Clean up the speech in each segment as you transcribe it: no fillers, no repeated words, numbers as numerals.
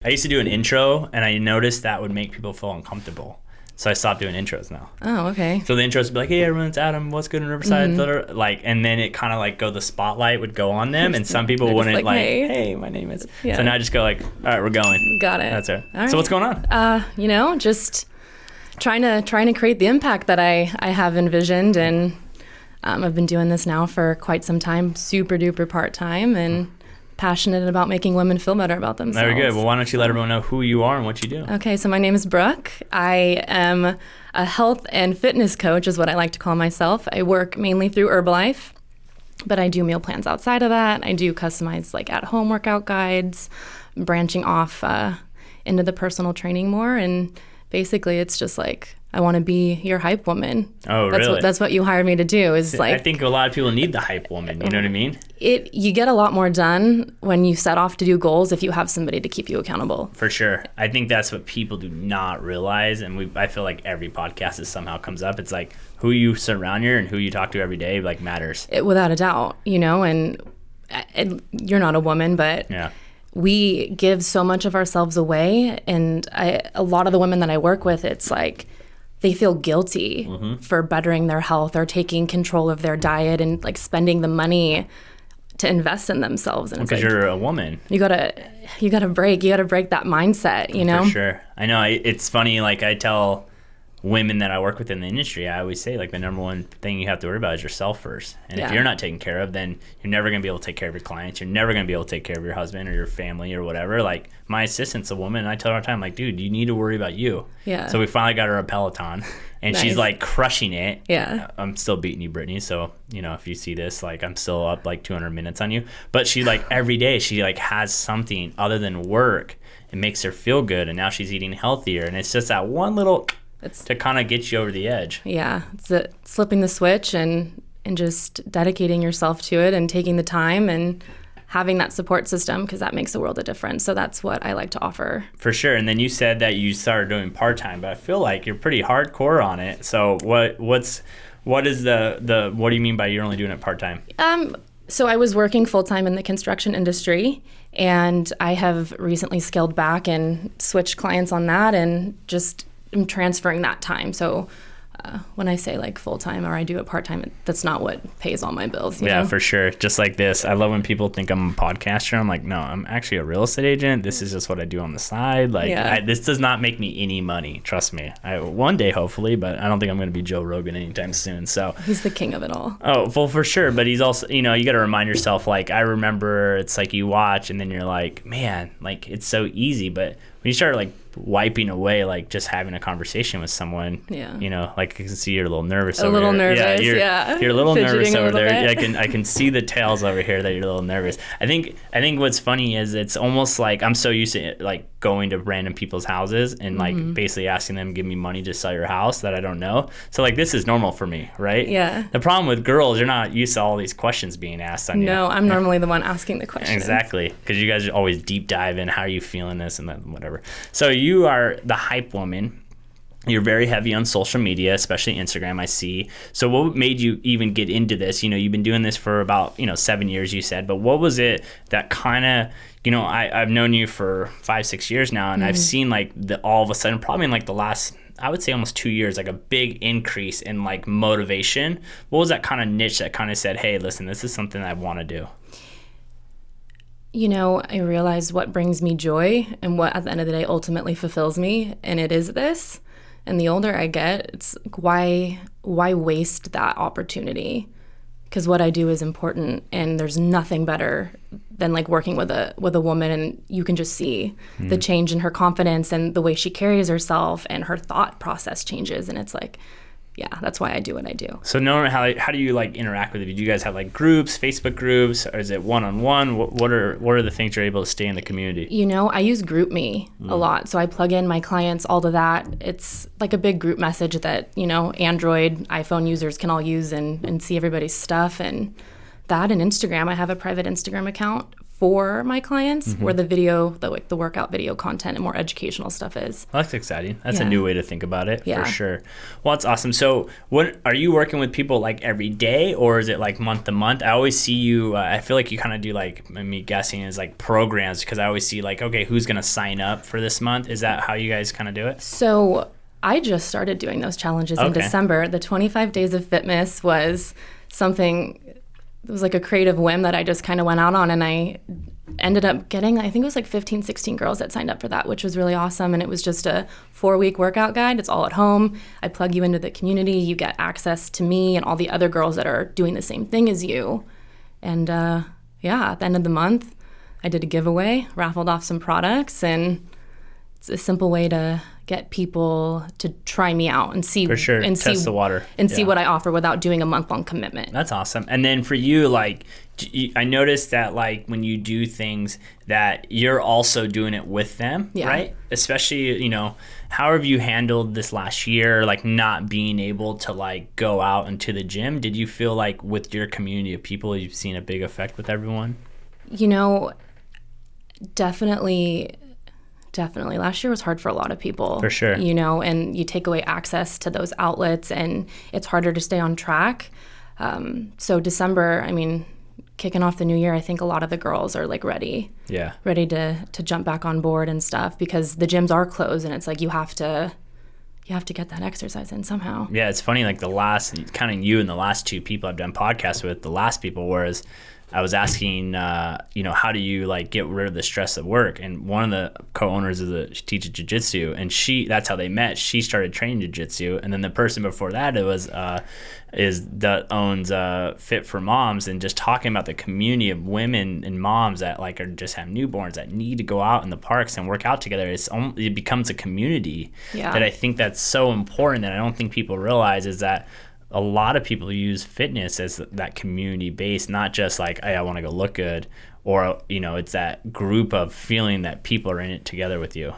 I used to do an intro, and I noticed that would make people feel uncomfortable. So I stopped doing intros now. Oh, okay. So the intros would be like, hey, everyone, it's Adam. What's good in Riverside? Like, and then it kind of like the spotlight would go on them, and some people wouldn't like, hey, my name is. Yeah. So now I just go like, all right, we're going. Got it. That's it. All right. So what's going on? Just trying to create the impact that I have envisioned, and I've been doing this now for quite some time, super duper part-time, and passionate about making women feel better about themselves. Very good. Well, why don't you let everyone know who you are and what you do? Okay, so my name is Brooke. I am a health and fitness coach is what I like to call myself. I work mainly through Herbalife, but I do meal plans outside of that. I do customized like at-home workout guides, branching off into the personal training more, and basically it's just like I want to be your hype woman. Oh, really? That's what you hired me to do. Is like, I think a lot of people need the hype woman. You know what I mean? You get a lot more done when you set off to do goals if you have somebody to keep you accountable. For sure. I think that's what people do not realize, and I feel like every podcast somehow comes up. It's like who you surround you and who you talk to every day like matters. Without a doubt, and you're not a woman, but yeah. We give so much of ourselves away, and a lot of the women that I work with, it's like they feel guilty for bettering their health or taking control of their diet and like spending the money to invest in themselves. And because you're a woman, you gotta break that mindset, For sure. I know. It's funny. Like I tell women that I work with in the industry, I always say like the number one thing you have to worry about is yourself first. And if you're not taken care of, then you're never going to be able to take care of your clients. You're never going to be able to take care of your husband or your family or whatever. Like my assistant's a woman, and I tell her all the time, like, dude, you need to worry about you. Yeah. So we finally got her a Peloton, and nice. She's like crushing it. Yeah. I'm still beating you, Brittany. So, if you see this, like I'm still up like 200 minutes on you. But she like every day she like has something other than work. It makes her feel good. And now she's eating healthier. And it's just that one little... It's to kind of get you over the edge. Yeah, it's flipping the switch and just dedicating yourself to it and taking the time and having that support system, because that makes a world of difference. So that's what I like to offer. For sure. And then you said that you started doing part-time, but I feel like you're pretty hardcore on it. So what do you mean by you're only doing it part-time? So I was working full-time in the construction industry, and I have recently scaled back and switched clients on that, and just I'm transferring that time. So when I say like full-time or I do it part-time, that's not what pays all my bills. You know? For sure. Just like this. I love when people think I'm a podcaster. I'm like, no, I'm actually a real estate agent. This is just what I do on the side. Like this does not make me any money. Trust me. One day, hopefully, but I don't think I'm going to be Joe Rogan anytime soon. So he's the king of it all. Oh, well, for sure. But he's also, you got to remind yourself, like, I remember it's like you watch and then you're like, man, like it's so easy. But when you start like wiping away, like just having a conversation with someone, like I can see you're a little nervous. You're a little nervous. You're a little nervous over there. Bit. I can see the tails over here that you're a little nervous. I think what's funny is it's almost like I'm so used to like going to random people's houses and like basically asking them to give me money to sell your house that I don't know. So like this is normal for me, right? Yeah. The problem with girls, you're not used to all these questions being asked on you. No, I'm normally the one asking the questions. Exactly, because you guys always deep dive in how are you feeling this and that, whatever. So you are the hype woman. You're very heavy on social media, especially Instagram, I see. So what made you even get into this? You've been doing this for about, 7 years, you said. But what was it that kind of, I've known you for 5-6 years now, and I've seen like all of a sudden, probably in like the last, I would say almost 2 years, like a big increase in like motivation. What was that kind of niche that kind of said, hey, listen, this is something I want to do? I realized what brings me joy and what at the end of the day ultimately fulfills me, and it is this. And the older I get, it's like, why waste that opportunity? Because what I do is important, and there's nothing better than like working with a woman, and you can just see the change in her confidence and the way she carries herself, and her thought process changes, and it's like, yeah, that's why I do what I do. So normally, how do you like interact with it? Do you guys have like groups, Facebook groups, or is it one-on-one? What are the things you're able to stay in the community? I use GroupMe a lot. So I plug in my clients, all to that. It's like a big group message that, Android, iPhone users can all use and see everybody's stuff. And that and Instagram, I have a private Instagram account for my clients, where the video, the workout video content and more educational stuff is. Well, that's exciting. That's a new way to think about it, for sure. Well, that's awesome. So what are you working with people like every day, or is it like month to month? I always see you, I feel like you kind of do like, me guessing is like programs, because I always see like, okay, who's going to sign up for this month? Is that how you guys kind of do it? So I just started doing those challenges in December. The 25 Days of Fitness was something, it was like a creative whim that I just kind of went out on, and I ended up getting, I think it was like 15, 16 girls that signed up for that, which was really awesome. And it was just a 4-week workout guide. It's all at home. I plug you into the community. You get access to me and all the other girls that are doing the same thing as you. And at the end of the month, I did a giveaway, raffled off some products, and it's a simple way to get people to try me out and see, and test the water and see what I offer without doing a month-long commitment. That's awesome. And then for you, like, I noticed that like when you do things that you're also doing it with them, right? Especially, how have you handled this last year, like not being able to like go out into the gym? Did you feel like with your community of people, you've seen a big effect with everyone? Definitely last year was hard for a lot of people, for sure, and you take away access to those outlets and it's harder to stay on track. So December, kicking off the new year, I think a lot of the girls are like ready to jump back on board and stuff, because the gyms are closed and it's like you have to get that exercise in somehow. Yeah, it's funny, like counting you and the last 2 people I've done podcasts with, the last people, whereas I was asking, how do you like get rid of the stress at work? And one of the co-owners teaches jiu-jitsu, and that's how they met. She started training jiu-jitsu, and then the person before that owns Fit for Moms, and just talking about the community of women and moms that like just have newborns that need to go out in the parks and work out together. It becomes a community that I think that's so important, that I don't think people realize is that a lot of people use fitness as that community base, not just like, hey, I want to go look good, or, it's that group of feeling that people are in it together with you.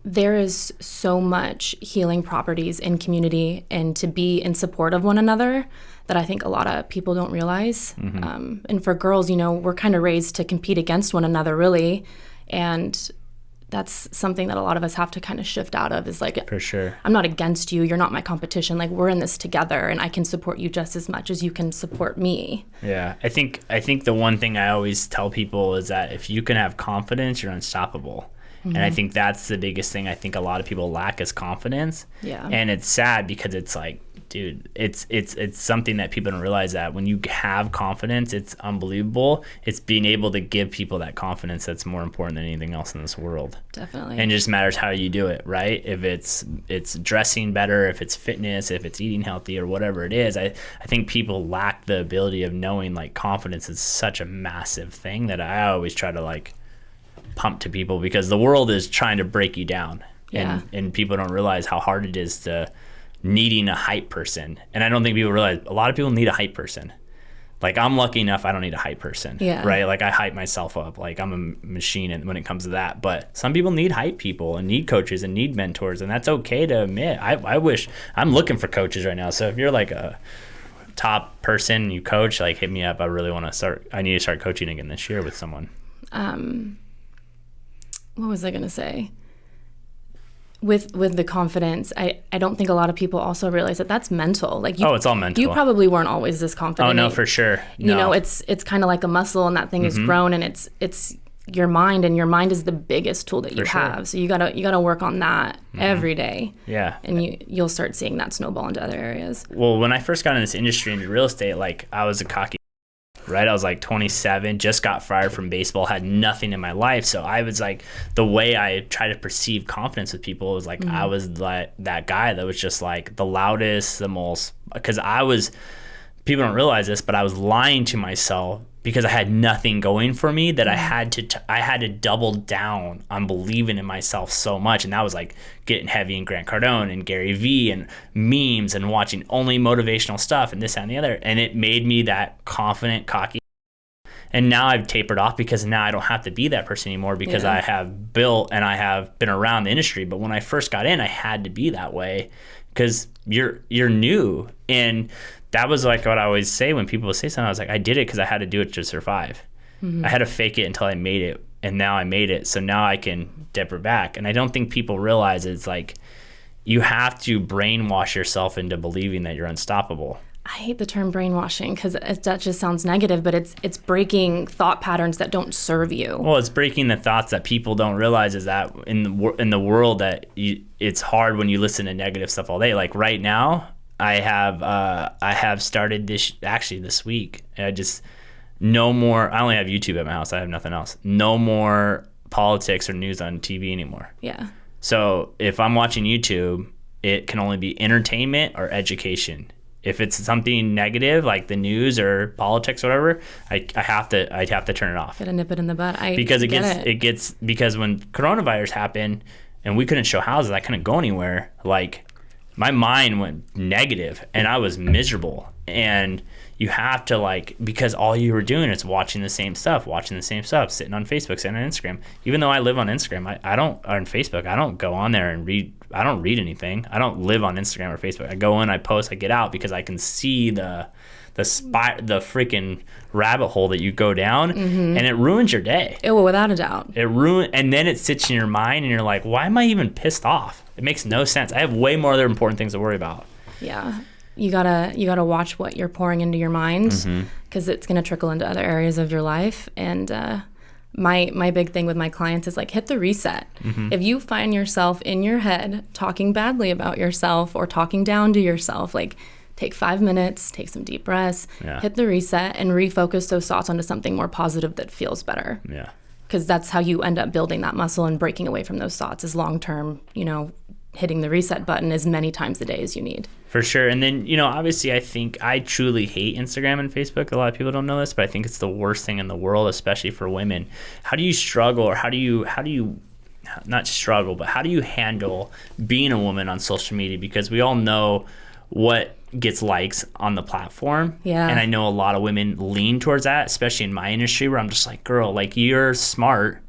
There is so much healing properties in community and to be in support of one another that I think a lot of people don't realize. And for girls, we're kind of raised to compete against one another, really. And that's something that a lot of us have to kind of shift out of, is like, for sure, I'm not against you. You're not my competition. Like, we're in this together, and I can support you just as much as you can support me. Yeah. I think the one thing I always tell people is that if you can have confidence, you're unstoppable. And I think that's the biggest thing I think a lot of people lack, is confidence. Yeah. And it's sad, because it's like, dude, it's something that people don't realize, that when you have confidence, it's unbelievable. It's being able to give people that confidence that's more important than anything else in this world. Definitely. And it just matters how you do it, right? If it's dressing better, if it's fitness, if it's eating healthy, or whatever it is. I think people lack the ability of knowing like confidence is such a massive thing, that I always try to like pump to people, because the world is trying to break you down. And people don't realize how hard it is to needing a hype person. And I don't think people realize a lot of people need a hype person. Like, I'm lucky enough I don't need a hype person, right? Like, I hype myself up. Like, I'm a machine when it comes to that. But some people need hype people and need coaches and need mentors, and that's okay to admit. I wish, I'm looking for coaches right now. So if you're like a top person, you coach, like, hit me up. I really want to start. I need to start coaching again this year with someone. What was I going to say? With the confidence, I don't think a lot of people also realize that that's mental. Like, it's all mental. You probably weren't always this confident. Oh, no, for sure. No. It's kind of like a muscle, and that thing is grown, and it's your mind, and your mind is the biggest tool that you have. So you gotta work on that every day. Yeah. And you'll start seeing that snowball into other areas. Well, when I first got in this industry, into real estate, like, I was a cocky, right? I was like 27, just got fired from baseball, had nothing in my life. So I was like, the way I try to perceive confidence with people was like, I was like that guy that was just like the loudest, the most, because people don't realize this, but I was lying to myself, because I had nothing going for me, that I had to double down on believing in myself so much. And that was like getting heavy in Grant Cardone and Gary Vee and memes and watching only motivational stuff and this, that, and the other. And it made me that confident, cocky. And now I've tapered off, because now I don't have to be that person anymore, because I have built and I have been around the industry. But when I first got in, I had to be that way, because you're new. And that was like what I always say when people say something. I was like, I did it because I had to do it to survive. I had to fake it until I made it, and now I made it, so now I can dip her back. And I don't think people realize it's like you have to brainwash yourself into believing that you're unstoppable. I hate the term brainwashing because that just sounds negative, but it's breaking thought patterns that don't serve you. Well, it's breaking the thoughts that people don't realize is that in the world that it's hard when you listen to negative stuff all day. Like right now, I have started this week. No more. I only have YouTube at my house. I have nothing else. No more politics or news on TV anymore. Yeah. So if I'm watching YouTube, it can only be entertainment or education. If it's something negative like the news or politics or whatever, I'd have to turn it off. Gotta nip it in the bud. Because because when coronavirus happened and we couldn't show houses, I couldn't go anywhere. Like my mind went negative and I was miserable. And you have to because all you were doing is watching the same stuff, sitting on Facebook, sitting on Instagram. Even though I live on Instagram, I don't on Facebook. I don't go on there and read. I don't read anything. I don't live on Instagram or Facebook. I go in, I post, I get out because I can see the freaking rabbit hole that you go down, and it ruins your day. Oh, without a doubt. And then it sits in your mind, and you're like, why am I even pissed off? It makes no sense. I have way more other important things to worry about. Yeah. You gotta watch what you're pouring into your mind because it's gonna trickle into other areas of your life. And my big thing with my clients is hit the reset. If you find yourself in your head talking badly about yourself or talking down to yourself, take 5 minutes, take some deep breaths, hit the reset, and refocus those thoughts onto something more positive that feels better. Yeah. Because that's how you end up building that muscle and breaking away from those thoughts is long term. Hitting the reset button as many times a day as you need. For sure. And then, obviously I think I truly hate Instagram and Facebook. A lot of people don't know this, but I think it's the worst thing in the world, especially for women. How do you struggle, or how do you not struggle, but how do you handle being a woman on social media? Because we all know what gets likes on the platform. Yeah. And I know a lot of women lean towards that, especially in my industry where I'm just like, girl, you're smart.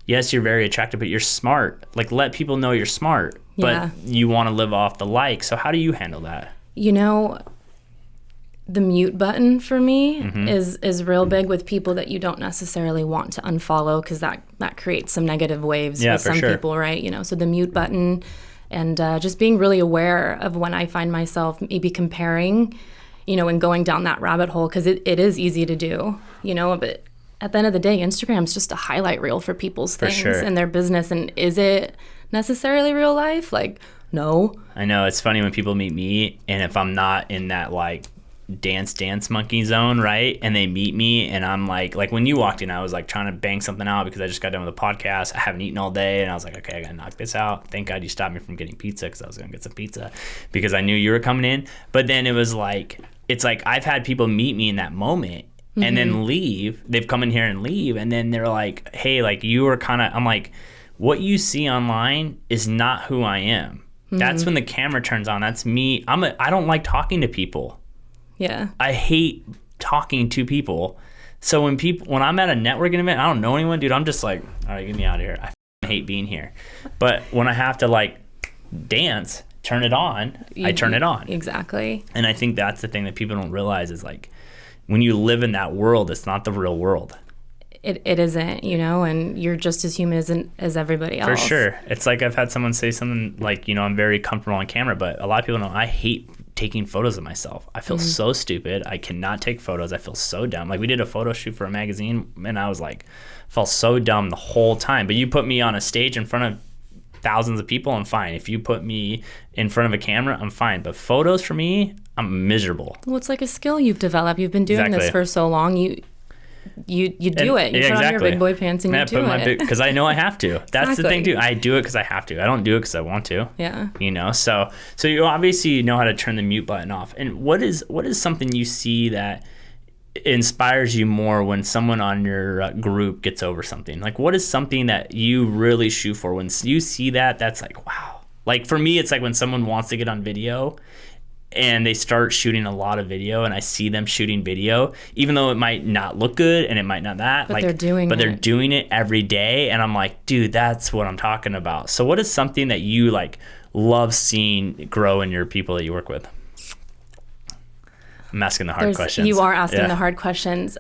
Yes, you're very attractive, but you're smart. Let people know you're smart. Yeah. But you want to live off the like. So how do you handle that? The mute button for me is real big with people that you don't necessarily want to unfollow because that creates some negative waves with some people, right? So the mute button and just being really aware of when I find myself maybe comparing, and going down that rabbit hole because it is easy to do, but at the end of the day, Instagram's just a highlight reel for people's things and their business. And is it necessarily real life? No. I know. It's funny when people meet me, and if I'm not in that dance monkey zone, right? And they meet me, and I'm like when you walked in, I was trying to bang something out because I just got done with the podcast. I haven't eaten all day, and I was like, okay, I gotta knock this out. Thank God you stopped me from getting pizza because I was gonna get some pizza because I knew you were coming in. But then it was it's I've had people meet me in that moment. And then leave. They've come in here and leave, and then they're like, hey, you were kind of, I'm like, what you see online is not who I am. That's when the camera turns on. That's me. I don't like talking to people. Yeah. I hate talking to people. So when I'm at a networking event, I don't know anyone, dude, I'm just like, all right, get me out of here. I hate being here. But when I have to dance, turn it on, I turn it on. Exactly. And I think that's the thing that people don't realize is when you live in that world, it's not the real world. It isn't, and you're just as human as everybody else. For sure. It's I've had someone say something I'm very comfortable on camera, but a lot of people know I hate taking photos of myself. I feel so stupid. I cannot take photos. I feel so dumb. We did a photo shoot for a magazine, and I was felt so dumb the whole time. But you put me on a stage in front of thousands of people, I'm fine. If you put me in front of a camera, I'm fine. But photos for me, I'm miserable. Well, it's a skill you've developed. You've been doing this for so long. You do it. You put on your big boy pants and you do it. Because I know I have to. That's the thing too. I do it because I have to. I don't do it because I want to. Yeah. So you obviously know how to turn the mute button off. And what is something you see that inspires you more when someone on your group gets over something? What is something that you really shoot for when you see that? That's wow. For me, it's when someone wants to get on video and they start shooting a lot of video, and I see them shooting video, even though it might not look good and it might not that. But they're doing it every day, and I'm like, dude, that's what I'm talking about. So what is something that you love seeing grow in your people that you work with? I'm asking the hard questions. You are asking the hard questions.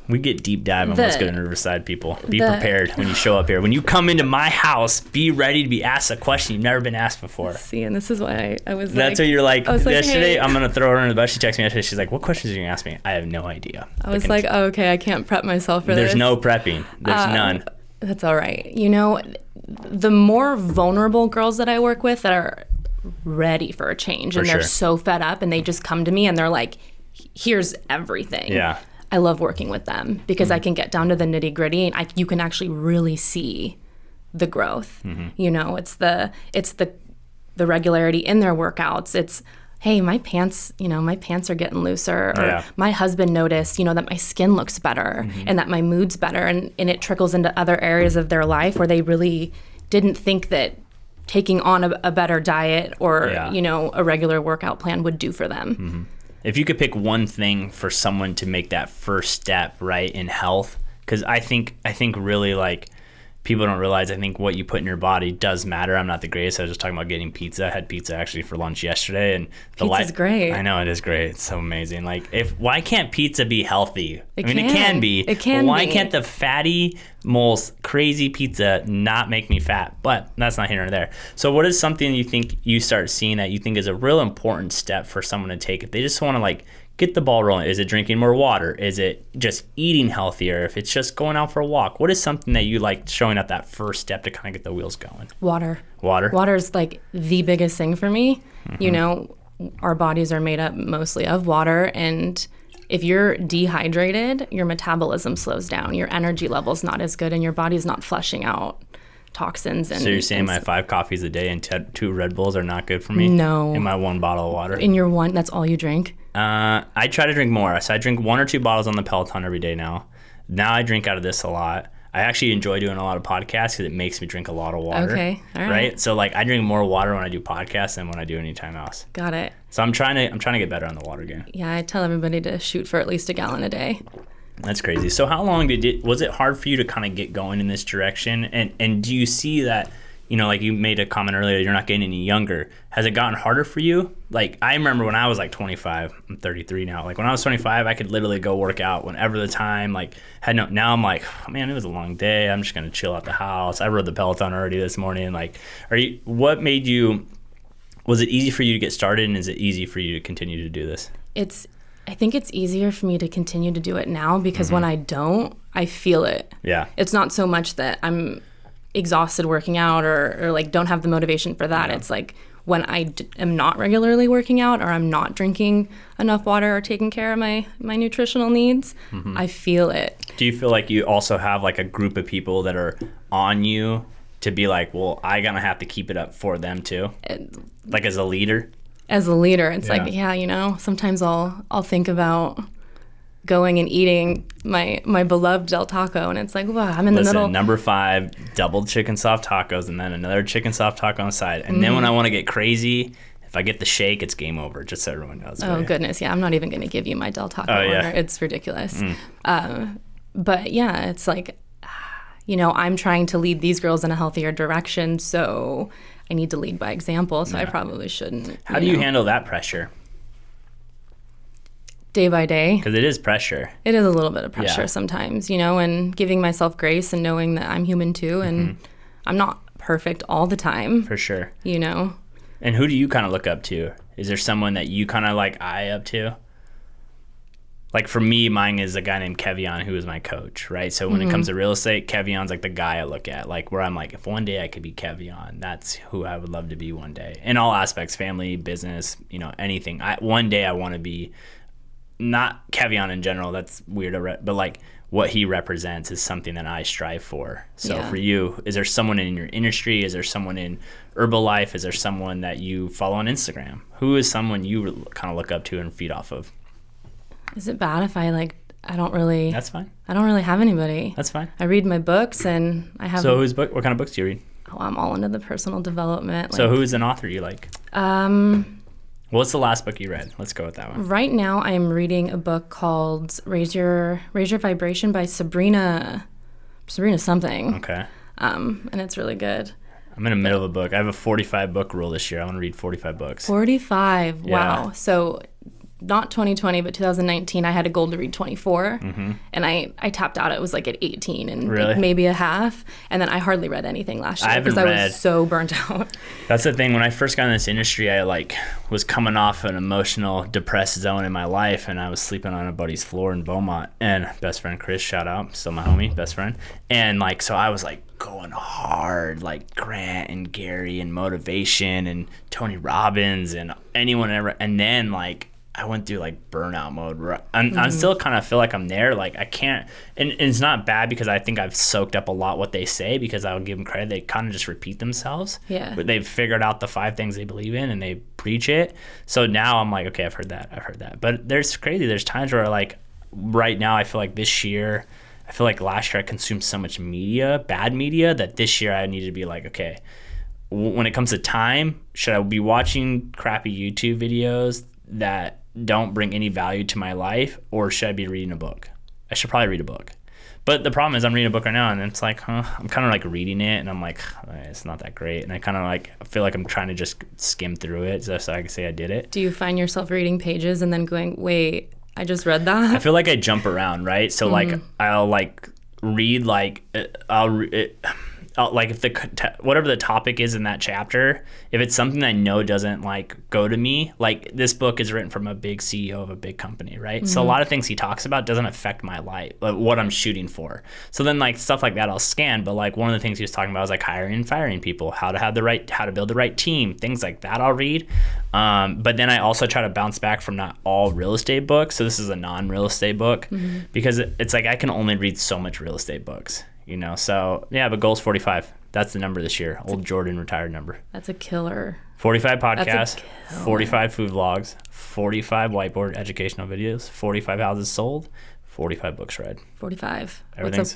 We get deep dive on what's good in Riverside, people. Be prepared when you show up here. When you come into my house, be ready to be asked a question you've never been asked before. See, and this is why I was That's what you're like, yesterday, hey. I'm going to throw her in the bus. She texted me yesterday. She's like, what questions are you going to ask me? I have no idea. I was like, oh, okay, I can't prep myself for There's this. no prepping. There's none. That's all right. You know, the more vulnerable girls that I work with that are ready for a change and they're so fed up and they just come to me and they're like, here's everything. Yeah. I love working with them because I can get down to the nitty gritty and you can actually really see the growth. You know, it's the regularity in their workouts. It's, hey, my pants are getting looser, or my husband noticed, that my skin looks better and that my mood's better, and it trickles into other areas of their life where they really didn't think that taking on a better diet or a regular workout plan would do for them. If you could pick one thing for someone to make that first step, right, in health, because I think really, like, people don't realize, I think what you put in your body does matter. I'm not the greatest. I was just talking about getting pizza. I had pizza actually for lunch yesterday, and pizza's great. I know, it is great. It's so amazing. Like, why can't pizza be healthy? It can be. It can. Why can't the fatty, most crazy pizza not make me fat? But that's not here nor there. So what is something you think you start seeing that you think is a real important step for someone to take if they just want to, like, get the ball rolling? Is it drinking more water? Is it just eating healthier? If it's just going out for a walk, what is something that you like showing up that first step to kind of get the wheels going? Water. Water is like the biggest thing for me. Our bodies are made up mostly of water, and if you're dehydrated, your metabolism slows down, your energy level's not as good, and your body's not flushing out toxins. And so you're saying my 5 coffees a day and 2 Red Bulls are not good for me? No. In my 1 bottle of water? In your one, that's all you drink? I try to drink more. So I drink 1 or 2 bottles on the Peloton every day now. Now I drink out of this a lot. I actually enjoy doing a lot of podcasts because it makes me drink a lot of water. Okay, all right. So, like, I drink more water when I do podcasts than when I do any time else. Got it. So I'm trying to get better on the water game. Yeah, I tell everybody to shoot for at least a gallon a day. That's crazy. So how long was it hard for you to kind of get going in this direction? And do you see that, like you made a comment earlier, you're not getting any younger. Has it gotten harder for you? Like, I remember when I was like 25, I'm 33 now. Like, when I was 25, I could literally go work out whenever the time, like, now I'm like, oh, man, it was a long day. I'm just going to chill at the house. I rode the Peloton already this morning. Like, was it easy for you to get started, and is it easy for you to continue to do this? I think it's easier for me to continue to do it now because when I don't, I feel it. Yeah. It's not so much that I'm exhausted working out or like don't have the motivation for that. Yeah. It's like when I am not regularly working out or I'm not drinking enough water or taking care of my nutritional needs, I feel it. Do you feel like you also have like a group of people that are on you to be like, well, I gotta have to keep it up for them too? Like as a leader? As a leader, it's like, sometimes I'll think about going and eating my beloved Del Taco, and it's like, wow, I'm in the middle. Number 5, double chicken soft tacos, and then another chicken soft taco on the side. And then when I want to get crazy, if I get the shake, it's game over, just so everyone knows. Oh, goodness, yeah. I'm not even going to give you my Del Taco order. It's ridiculous. But yeah, it's like, I'm trying to lead these girls in a healthier direction, so I need to lead by example, so I probably shouldn't. How do you handle that pressure? Day by day. Because it is pressure. It is a little bit of pressure sometimes, and giving myself grace and knowing that I'm human too, and I'm not perfect all the time. For sure. And who do you kind of look up to? Is there someone that you kind of like eye up to? Like for me, mine is a guy named Kevion, who is my coach, right? So when it comes to real estate, Kevion's like the guy I look at, like where I'm like, if one day I could be Kevion, that's who I would love to be one day. In all aspects, family, business, anything. One day I want to be, not Kevion in general, that's weird, but like what he represents is something that I strive for. So for you, is there someone in your industry? Is there someone in Herbalife? Is there someone that you follow on Instagram? Who is someone you kind of look up to and feed off of? Is it bad if I don't really... That's fine. I don't really have anybody. That's fine. I read my books and I have... So what kind of books do you read? Oh, I'm all into the personal development. So who is an author you like? What's the last book you read? Let's go with that one. Right now I'm reading a book called Raise Your Vibration by Sabrina something. Okay. And it's really good. I'm in the middle of a book. I have a 45 book rule this year. I want to read 45 books. 45. Yeah. Wow. So not 2020, but 2019, I had a goal to read 24. And I tapped out. It was like at 18 and like maybe a half. And then I hardly read anything last year because I was so burnt out. That's the thing. When I first got in this industry, I like was coming off an emotional, depressed zone in my life. And I was sleeping on a buddy's floor in Beaumont. And best friend Chris, shout out, still my homie, best friend. And like, so I was like going hard, like Grant and Gary and motivation and Tony Robbins and anyone ever. And then like I went through like burnout mode. I'm still kind of feel like I'm there. Like I can't, and it's not bad because I think I've soaked up a lot what they say, because I'll give them credit. They kind of just repeat themselves. Yeah. But they've figured out the 5 things they believe in and they preach it. So now I'm like, okay, I've heard that. But there's times where like right now I feel like this year, I feel like last year I consumed so much media, bad media, that this year I needed to be like, okay, when it comes to time, should I be watching crappy YouTube videos that don't bring any value to my life, or should I be reading a book? I should probably read a book. But the problem is I'm reading a book right now and it's like, I'm kind of like reading it and I'm like, it's not that great. And I kind of like feel like I'm trying to just skim through it so I can say I did it. Do you find yourself reading pages and then going, wait, I just read that? I feel like I jump around, right? So like I'll like read like like if whatever the topic is in that chapter, if it's something I know doesn't like go to me, like this book is written from a big CEO of a big company, right? So a lot of things he talks about doesn't affect my life, like what I'm shooting for. So then like stuff like that I'll scan, but like one of the things he was talking about was like hiring and firing people, how to build the right team, things like that I'll read. But then I also try to bounce back from not all real estate books. So this is a non-real estate book because it's like I can only read so much real estate books. You know, so yeah, but goal's 45. That's the number this year. Old Jordan retired number. That's a killer. 45 podcasts, 45 food vlogs, 45 whiteboard educational videos, 45 houses sold, 45 books read. 45.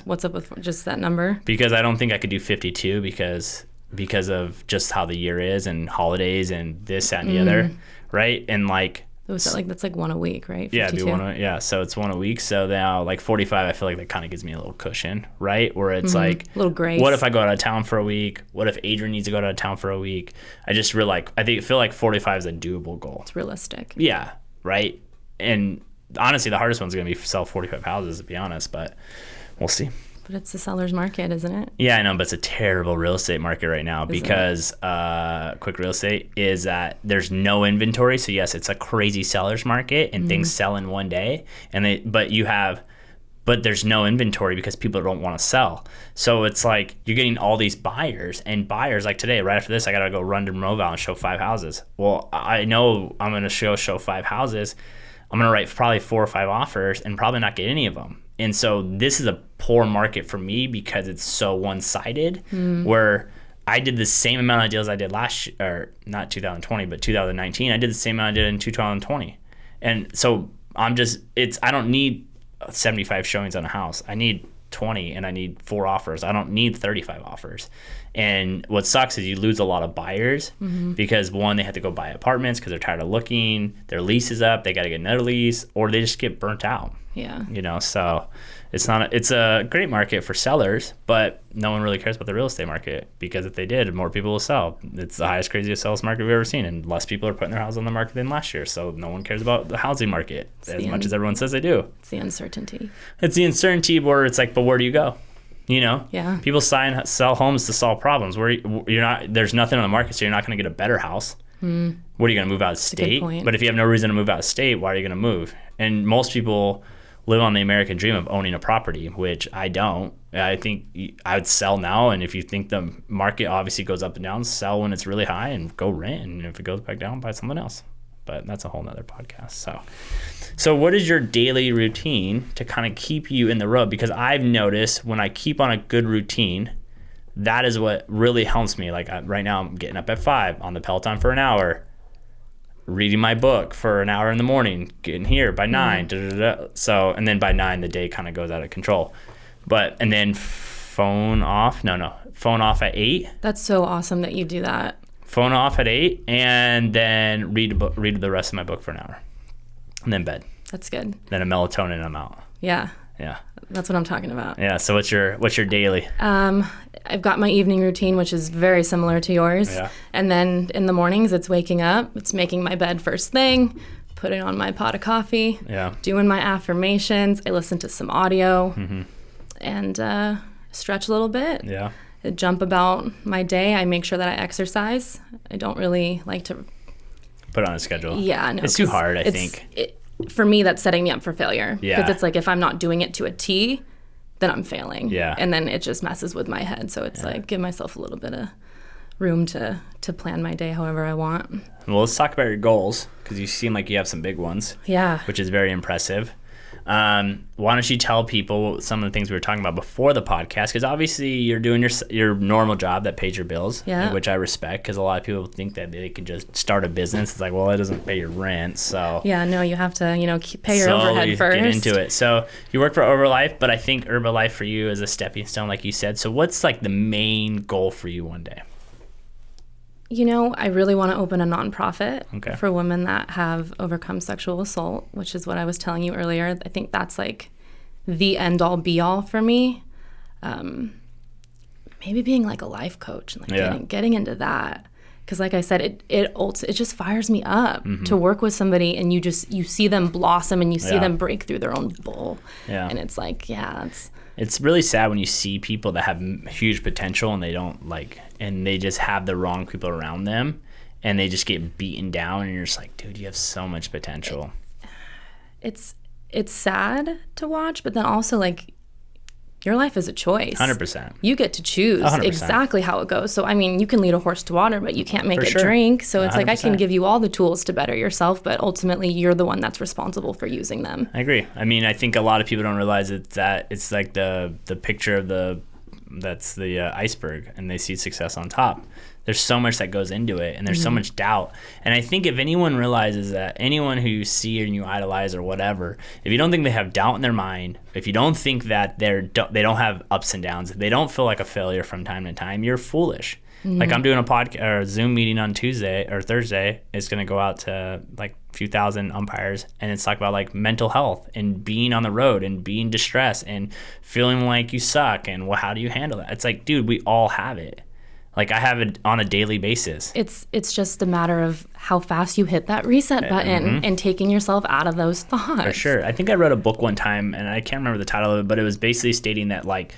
What's up with just that number? Because I don't think I could do 52 because of just how the year is and holidays and this, that, and the other, right? And like, that's like one a week, right? 52? Yeah, so it's one a week. So now like 45, I feel like that kind of gives me a little cushion, right? Where it's like, a little grace. What if I go out of town for a week? What if Adrian needs to go out of town for a week? I just feel like 45 is a doable goal. It's realistic. Yeah, right? And honestly, the hardest one's going to be sell 45 houses, to be honest, but we'll see. But it's the seller's market, isn't it? Yeah, I know, but it's a terrible real estate market right now because quick real estate is that there's no inventory. So yes, it's a crazy seller's market and things sell in one day. But there's no inventory because people don't want to sell. So it's like you're getting all these buyers like today, right after this, I got to go run to Moval and show 5 houses. Well, I know I'm going to show 5 houses. I'm going to write probably 4 or 5 offers and probably not get any of them. And so this is a poor market for me because it's so one-sided where I did the same amount of deals I did last year, or not 2020, but 2019. I did the same amount I did in 2020. And so I don't need 75 showings on a house. I need 20 and I need 4 offers. I don't need 35 offers. And what sucks is you lose a lot of buyers because one, they have to go buy apartments because they're tired of looking, their lease is up, they got to get another lease, or they just get burnt out. Yeah. You know, so it's a great market for sellers, but no one really cares about the real estate market because if they did, more people will sell. It's the highest, craziest sales market we've ever seen, and less people are putting their house on the market than last year. So no one cares about the housing market as much as everyone says they do. It's the uncertainty. It's the uncertainty where it's like, but where do you go? You know, people sell homes to solve problems where there's nothing on the market, so you're not going to get a better house. What are you going to move out of state? But if you have no reason to move out of state, why are you going to move? And most people live on the American dream of owning a property, which I don't. I think I would sell now, and if you think the market obviously goes up and down, sell when it's really high and go rent, and if it goes back down, buy someone else. But that's a whole nother podcast. So what is your daily routine to kind of keep you in the road? Because I've noticed when I keep on a good routine, that is what really helps me. Like right now I'm getting up at 5 on the Peloton for an hour, reading my book for an hour in the morning, getting here by 9. So, and then by 9, the day kind of goes out of control. And then phone off at 8. That's so awesome that you do that. Phone off at 8, and then read the rest of my book for an hour, and then bed. That's good. Then a melatonin, and I'm out. Yeah. Yeah. That's what I'm talking about. Yeah. So what's your daily? I've got my evening routine, which is very similar to yours. Yeah. And then in the mornings, it's waking up. It's making my bed first thing, putting on my pot of coffee, yeah, doing my affirmations. I listen to some audio and stretch a little bit. Yeah. Jump about my day. I make sure that I exercise. I don't really like to put on a schedule. Yeah, no. It's too hard, I think. For me, that's setting me up for failure. Yeah. Because it's like if I'm not doing it to a T, then I'm failing. Yeah. And then it just messes with my head. So it's like give myself a little bit of room to plan my day however I want. Well, let's talk about your goals, because you seem like you have some big ones. Yeah. Which is very impressive. Why don't you tell people some of the things we were talking about before the podcast? Because obviously you're doing your normal job that pays your bills, which I respect, because a lot of people think that they can just start a business. It's like, well, it doesn't pay your rent, so yeah, no, you have to pay your overhead first. Get into it. So you work for Herbalife, but I think Herbalife for you is a stepping stone, like you said. So what's like the mumain goal for you one day? I really want to open a nonprofit for women that have overcome sexual assault, which is what I was telling you earlier. I think that's like the end all be all for me. Maybe being like a life coach and like getting into that. Because like I said, it just fires me up to work with somebody and you see them blossom and you see them break through their own bull. Yeah. And it's like, it's really sad when you see people that have huge potential and and they just have the wrong people around them and they just get beaten down and you're just like, dude, you have so much potential. It's sad to watch, but then also like your life is a choice. 100%. You get to choose 100%. exactly how it goes. So, I mean, you can lead a horse to water, but you can't make it drink. So it's 100%. Like I can give you all the tools to better yourself, but ultimately you're the one that's responsible for using them. I agree. I mean, I think a lot of people don't realize that it's like the picture of the iceberg and they see success on top. There's so much that goes into it and there's so much doubt. And I think if anyone realizes that, anyone who you see and you idolize or whatever, if you don't think they have doubt in their mind, if you don't think that they don't have ups and downs, if they don't feel like a failure from time to time, you're foolish. Like I'm doing a podcast or a Zoom meeting on Tuesday or Thursday. It's going to go out to like a few thousand umpires and it's talk about like mental health and being on the road and being distressed and feeling like you suck and how do you handle that? It's like, dude, we all have it. Like I have it on a daily basis. It's just a matter of how fast you hit that reset button and taking yourself out of those thoughts. For sure. I think I read a book one time and I can't remember the title of it, but it was basically stating that like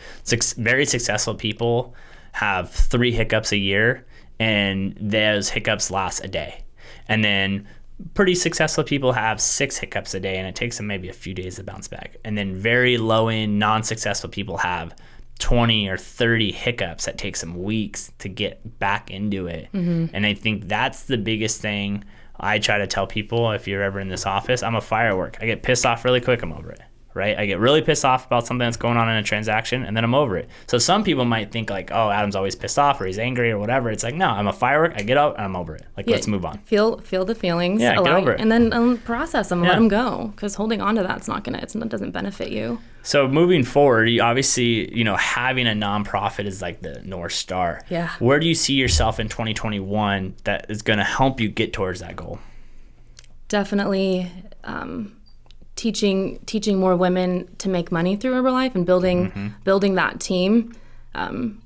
very successful people have 3 hiccups a year and those hiccups last a day. And then pretty successful people have 6 hiccups a day and it takes them maybe a few days to bounce back. And then very low end non-successful people have 20 or 30 hiccups that take some weeks to get back into it. And I think that's the biggest thing I try to tell people. If you're ever in this office, I'm a firework. I get pissed off really quick, I'm over it. Right? I get really pissed off about something that's going on in a transaction and then I'm over it. So some people might think like, oh, Adam's always pissed off or he's angry or whatever. It's like, no, I'm a firework. I get out and I'm over it. Like, let's move on. Feel the feelings. Yeah, get over it. And then process them and let them go. Because holding on to that's it doesn't benefit you. So moving forward, you obviously, having a nonprofit is like the North Star. Yeah. Where do you see yourself in 2021 that is going to help you get towards that goal? Definitely teaching more women to make money through Herbalife and building that team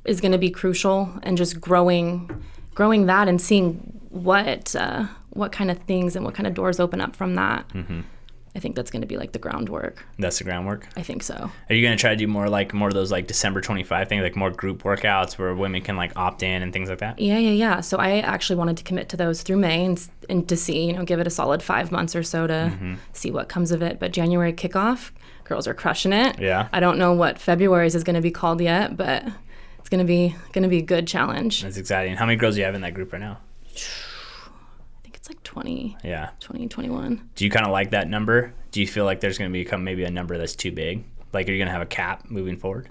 is going to be crucial, and just growing that and seeing what kind of things and what kind of doors open up from that. I think that's going to be like the groundwork. That's the groundwork? I think so. Are you going to try to do more of those like December 25 things, like more group workouts where women can like opt in and things like that? Yeah. So I actually wanted to commit to those through May and to see, give it a solid 5 months or so to see what comes of it. But January kickoff, girls are crushing it. Yeah. I don't know what February's is going to be called yet, but it's going to be a good challenge. That's exciting. How many girls do you have in that group right now? It's like 20. Yeah. 20, 21. Do you kind of like that number? Do you feel like there's going to become maybe a number that's too big? Like, are you going to have a cap moving forward?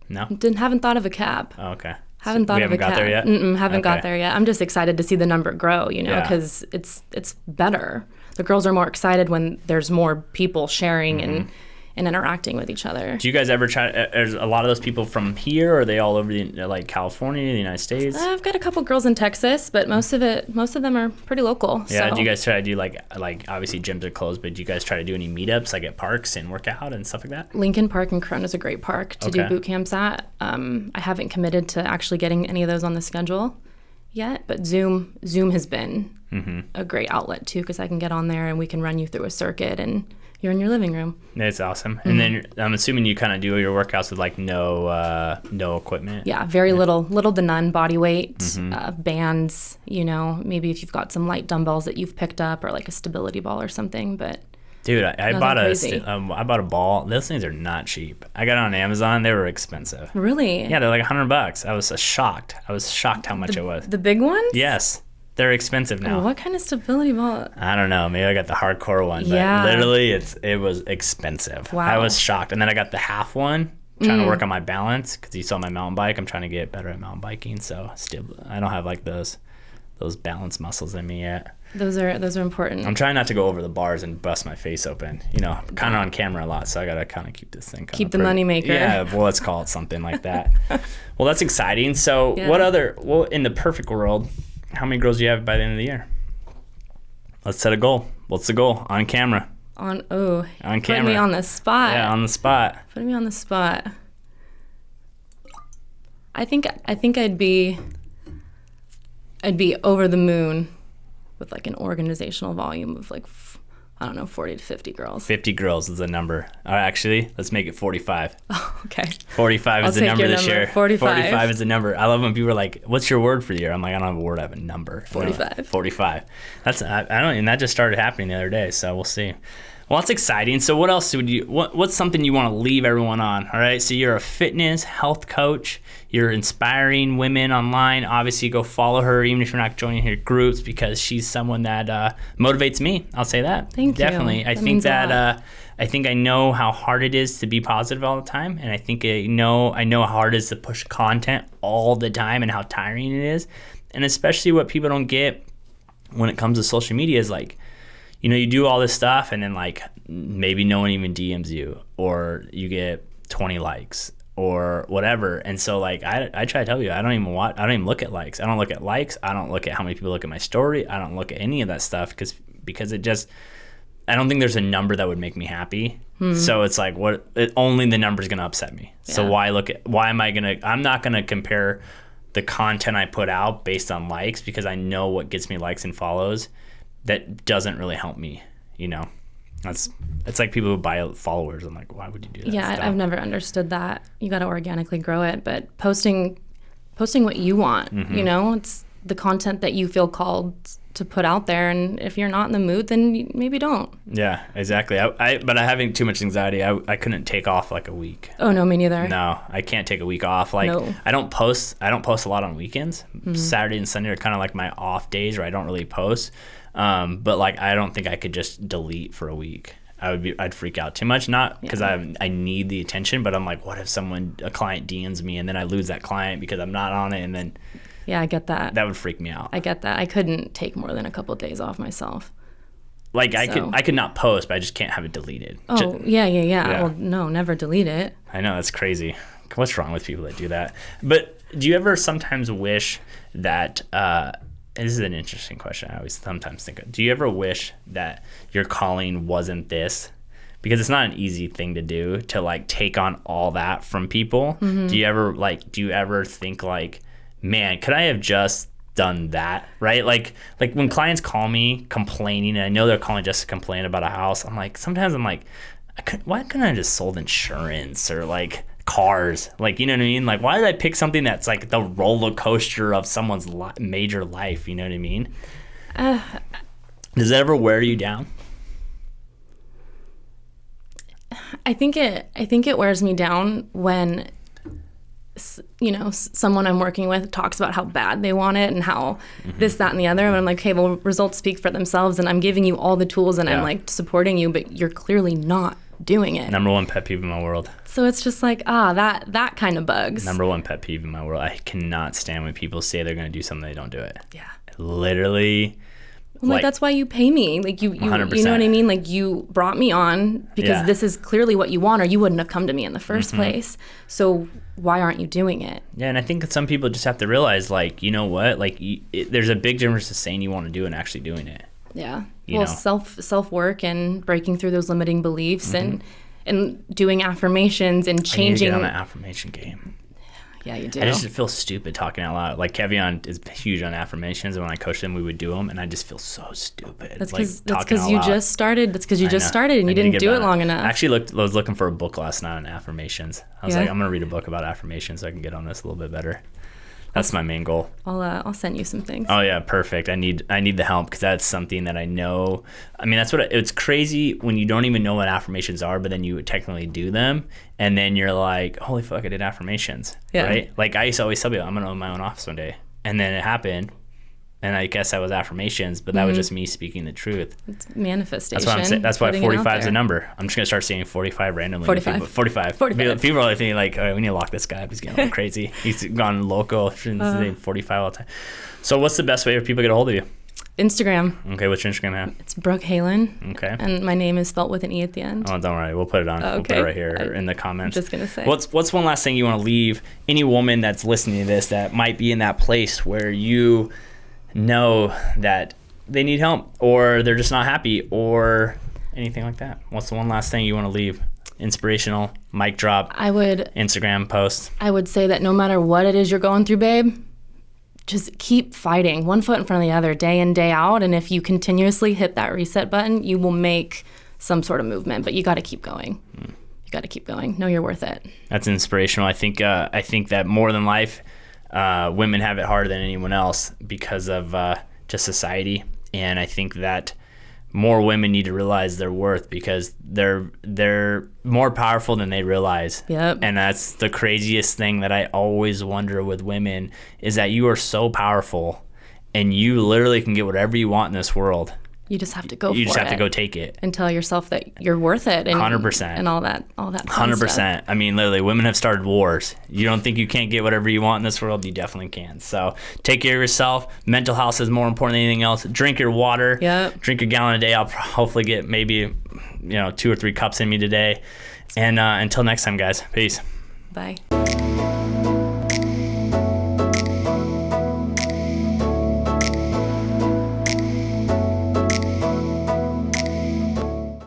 No? Haven't thought of a cap. Oh, okay. Haven't thought of a cap. Haven't got there yet? Haven't got there yet. I'm just excited to see the number grow, because it's better. The girls are more excited when there's more people sharing and interacting with each other. Do you guys ever try? There's a lot of those people from here, or are they all over like California, the United States? I've got a couple girls in Texas, but most of them are pretty local. Yeah. So. Do you guys try to do like obviously gyms are closed, but do you guys try to do any meetups like at parks and work out and stuff like that? Lincoln Park in Corona is a great park to do boot camps at. I haven't committed to actually getting any of those on the schedule yet, but Zoom has been a great outlet too, because I can get on there and we can run you through a circuit and you're in your living room. That's awesome. And then I'm assuming you kind of do your workouts with like no equipment. Yeah, very little to none body weight, bands, maybe if you've got some light dumbbells that you've picked up or like a stability ball or something, but dude, I bought a ball. Those things are not cheap. I got it on Amazon. They were expensive. Really? Yeah, they're like $100. I was shocked. How much it was. The big ones? Yes. They're expensive now. What kind of stability ball? I don't know. Maybe I got the hardcore one. But literally, it was expensive. Wow. I was shocked. And then I got the half one, trying to work on my balance, because you saw my mountain bike. I'm trying to get better at mountain biking. So I don't have like those balance muscles in me yet. Those are important. I'm trying not to go over the bars and bust my face open. Kind of on camera a lot, so I gotta kind of keep this thing. Keep the money maker. Yeah, well, let's call it something like that. Well, that's exciting. So, Well, in the perfect world, how many girls do you have by the end of the year? Let's set a goal. What's the goal on camera? On camera. Putting me on the spot. Yeah, on the spot. Putting me on the spot. I think I'd be over the moon with like an organizational volume of like, I don't know, 40 to 50 girls. 50 girls is the number. Actually, let's make it 45. Oh, okay. 45 is the number this year. 45 is the number. I love when people are like, what's your word for the year? I'm like, I don't have a word, I have a number. 45. 45. And that just started happening the other day, so we'll see. Well, that's exciting. So what else what's something you want to leave everyone on? All right. So you're a fitness health coach. You're inspiring women online. Obviously, go follow her, even if you're not joining her groups, because she's someone that motivates me. I'll say that. Thank you. Definitely. I think I know how hard it is to be positive all the time. And I think I know how hard it is to push content all the time and how tiring it is. And especially what people don't get when it comes to social media is like, you do all this stuff and then like maybe no one even DMs you, or you get 20 likes or whatever. And so like I try to tell you, I don't even look at likes. I don't look at likes. I don't look at how many people look at my story. I don't look at any of that stuff because I don't think there's a number that would make me happy. So it's like only the number is going to upset me. Yeah. So I'm not going to compare the content I put out based on likes, because I know what gets me likes and follows. That doesn't really help me, It's like people who buy followers. I'm like, why would you do that? Yeah, I've never understood that. You got to organically grow it, but posting what you want, it's the content that you feel called to put out there. And if you're not in the mood, then maybe don't. Yeah, exactly. But having too much anxiety, I couldn't take off like a week. Oh no, me neither. No, I can't take a week off. Like no. I don't post a lot on weekends. Saturday and Sunday are kind of like my off days where I don't really post. But like, I don't think I could just delete for a week. I'd freak out too much. Not because I need the attention, but I'm like, what if a client DMs me and then I lose that client because I'm not on it, and then yeah, I get that. That would freak me out. I get that. I couldn't take more than a couple of days off myself. Like I could not post, but I just can't have it deleted. Oh, yeah. Well, no, never delete it. I know, that's crazy. What's wrong with people that do that? But do you ever sometimes wish that this is an interesting question I always sometimes think of. Do you ever wish that your calling wasn't this? Because it's not an easy thing to do, to like take on all that from people. Mm-hmm. Do you ever think like, man, could I have just done that? Right? Like when clients call me complaining, and I know they're calling just to complain about a house, sometimes I'm like, why couldn't I just sold insurance or like cars? Like, you know what I mean? Like, why did I pick something that's like the roller coaster of someone's major life? You know what I mean? Does it ever wear you down? I think it wears me down when someone I'm working with talks about how bad they want it and how this, that, and the other. And I'm like, okay, well, results speak for themselves, and I'm giving you all the tools, and I'm like supporting you, but you're clearly not doing it. Number one pet peeve in my world. So it's just like, that kind of bugs. Number one pet peeve in my world. I cannot stand when people say they're going to do something, they don't do it. Yeah. Literally. I'm like, that's why you pay me. Like you 100%. You know what I mean? Like, you brought me on because this is clearly what you want, or you wouldn't have come to me in the first place. So why aren't you doing it? Yeah, and I think that some people just have to realize, like, you know what? Like, there's a big difference to saying you want to do and actually doing it. Yeah. Self work and breaking through those limiting beliefs and doing affirmations and changing. I need to get on an affirmation game. Yeah, you do. I just feel stupid talking out loud. Like Kevion is huge on affirmations, and when I coached him, we would do them, and I just feel so stupid. That's because you just started. That's because you just started and you didn't do it long enough. I actually was looking for a book last night on affirmations. I was like, I'm gonna read a book about affirmations so I can get on this a little bit better. That's my main goal. I'll send you some things. Oh yeah, perfect. I need the help because that's something that I know. I mean, that's what it's crazy when you don't even know what affirmations are, but then you technically do them, and then you're like, holy fuck, I did affirmations, right? Like I used to always tell people I'm gonna own my own office one day, and then it happened, and I guess that was affirmations, but that was just me speaking the truth. It's manifestation. That's what I'm saying. That's why 45 is a number. I'm just gonna start saying 45 randomly. 45. People are thinking like, oh, we need to lock this guy up. He's getting a little crazy. He's gone local. Saying 45 all the time. So what's the best way for people to get a hold of you? Instagram. Okay, what's your Instagram have? It's Brookehalen. Okay. And my name is spelled with an E at the end. Oh, don't worry. We'll put it on. We'll put it right here in the comments. I'm just gonna say. What's one last thing you want to leave any woman that's listening to this that might be in that place where you know that they need help or they're just not happy or anything like that? What's the one last thing you want to leave? Inspirational, mic drop, Instagram post. I would say that no matter what it is you're going through, babe, just keep fighting one foot in front of the other day in, day out. And if you continuously hit that reset button, you will make some sort of movement, but you got to keep going. You got to keep going. Know you're worth it. That's inspirational. I think that more than life, women have it harder than anyone else because of just society, and I think that more women need to realize their worth because they're more powerful than they realize. Yep. And that's the craziest thing that I always wonder with women is that you are so powerful, and you literally can get whatever you want in this world. You just have to go for it. You just have to go take it. And tell yourself that you're worth it. And, 100%. And all that 100%. Stuff. I mean, literally, women have started wars. You don't think you can't get whatever you want in this world? You definitely can. So take care of yourself. Mental health is more important than anything else. Drink your water. Yep. Drink a gallon a day. I'll hopefully get maybe 2 or 3 cups in me today. And until next time, guys. Peace. Bye.